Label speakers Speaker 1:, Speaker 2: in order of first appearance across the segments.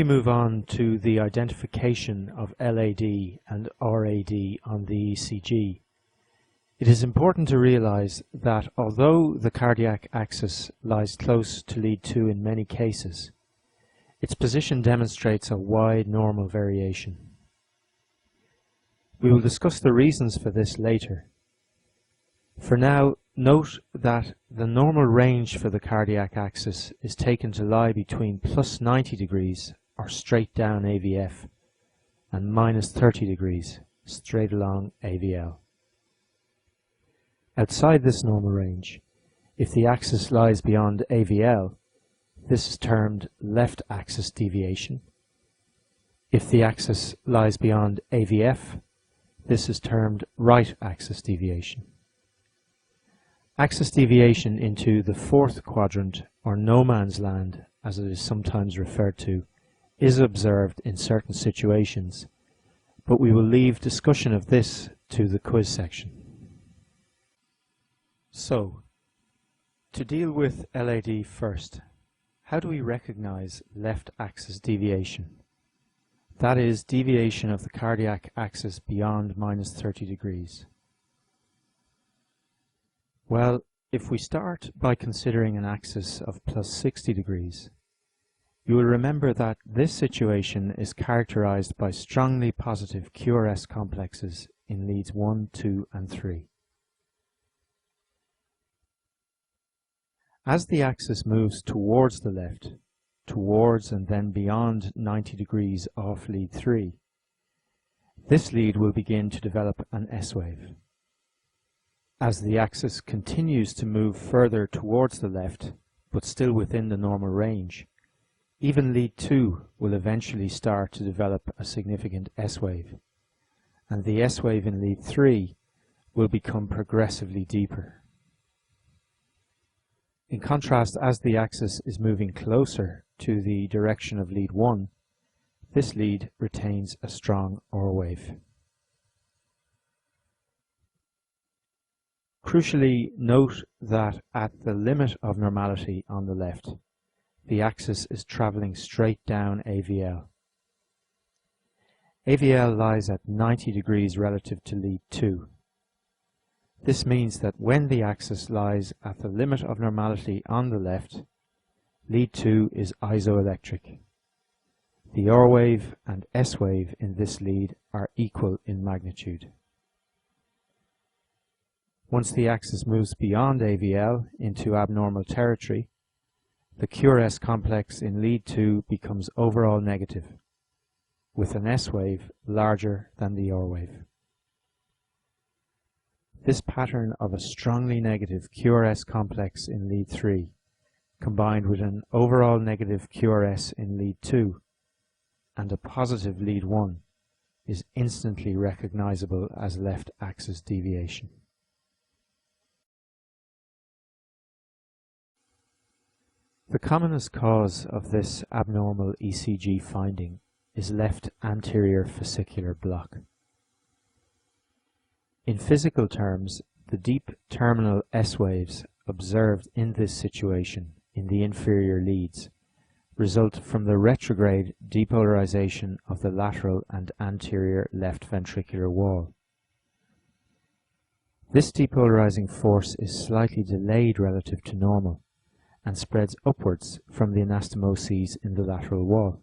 Speaker 1: we move on to the identification of LAD and RAD on the ECG, it is important to realize that although the cardiac axis lies close to lead 2 in many cases, its position demonstrates a wide normal variation. We will discuss the reasons for this later. For now, note that the normal range for the cardiac axis is taken to lie between plus 90 degrees, or straight down AVF, and minus 30 degrees, straight along AVL. Outside this normal range, if the axis lies beyond AVL, this is termed left axis deviation. If the axis lies beyond AVF, this is termed right axis deviation. Axis deviation into the fourth quadrant, or no man's land as it is sometimes referred to, is observed in certain situations, but we will leave discussion of this to the quiz section. So, to deal with LAD first, how do we recognize left axis deviation? That is, deviation of the cardiac axis beyond minus 30 degrees. Well, if we start by considering an axis of plus 60 degrees, you will remember that this situation is characterized by strongly positive QRS complexes in leads 1, 2, and 3. As the axis moves towards the left, towards and then beyond 90 degrees off lead 3, this lead will begin to develop an S-wave. As the axis continues to move further towards the left, but still within the normal range, even lead 2 will eventually start to develop a significant S-wave, and the S-wave in lead 3 will become progressively deeper. In contrast, as the axis is moving closer to the direction of lead 1, this lead retains a strong R wave. Crucially, note that at the limit of normality on the left, the axis is travelling straight down AVL. AVL lies at 90 degrees relative to lead 2. This means that when the axis lies at the limit of normality on the left, lead 2 is isoelectric. The R wave and S wave in this lead are equal in magnitude. Once the axis moves beyond AVL into abnormal territory, the QRS complex in lead 2 becomes overall negative, with an S wave larger than the R wave. This pattern of a strongly negative QRS complex in lead 3, combined with an overall negative QRS in lead 2 and a positive lead 1, is instantly recognizable as left axis deviation. The commonest cause of this abnormal ECG finding is left anterior fascicular block. In physical terms, the deep terminal S waves observed in this situation in the inferior leads result from the retrograde depolarization of the lateral and anterior left ventricular wall. This depolarizing force is slightly delayed relative to normal and spreads upwards from the anastomoses in the lateral wall.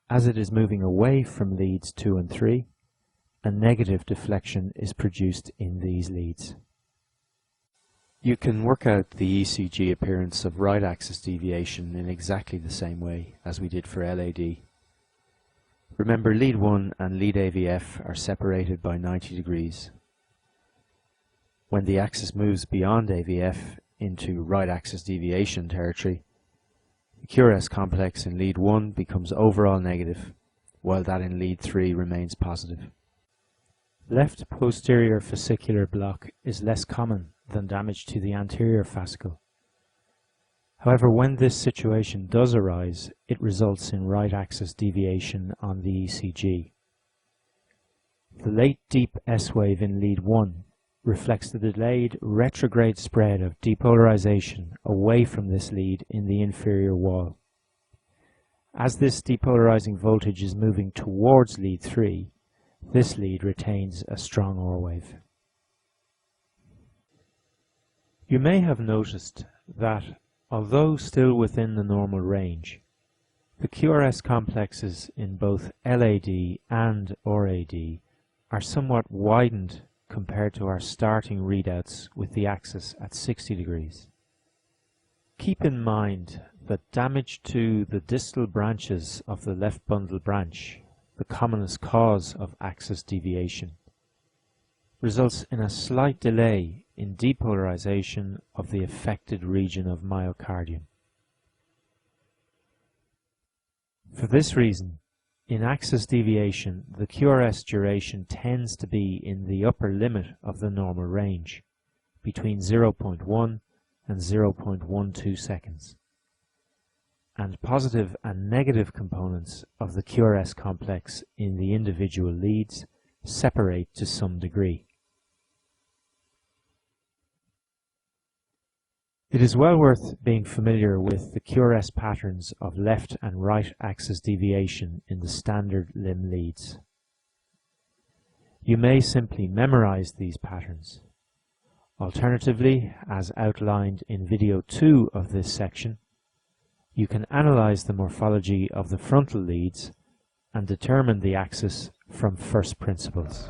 Speaker 1: As it is moving away from leads 2 and 3, a negative deflection is produced in these leads. You can work out the ECG appearance of right axis deviation in exactly the same way as we did for LAD. Remember, lead 1 and lead AVF are separated by 90 degrees. When the axis moves beyond AVF into right axis deviation territory, the QRS complex in lead 1 becomes overall negative, while that in lead 3 remains positive. Left posterior fascicular block is less common than damage to the anterior fascicle. However, when this situation does arise, it results in right axis deviation on the ECG. The late deep S wave in lead 1 reflects the delayed retrograde spread of depolarization away from this lead in the inferior wall. As this depolarizing voltage is moving towards lead 3, this lead retains a strong OR wave. You may have noticed that, although still within the normal range, the QRS complexes in both LAD and RAD are somewhat widened compared to our starting readouts with the axis at 60 degrees. Keep in mind that damage to the distal branches of the left bundle branch, the commonest cause of axis deviation, results in a slight delay in depolarization of the affected region of myocardium. For this reason, in axis deviation, the QRS duration tends to be in the upper limit of the normal range, between 0.1 and 0.12 seconds. And positive and negative components of the QRS complex in the individual leads separate to some degree. It is well worth being familiar with the QRS patterns of left and right axis deviation in the standard limb leads. You may simply memorize these patterns. Alternatively, as outlined in video 2 of this section, you can analyze the morphology of the frontal leads and determine the axis from first principles.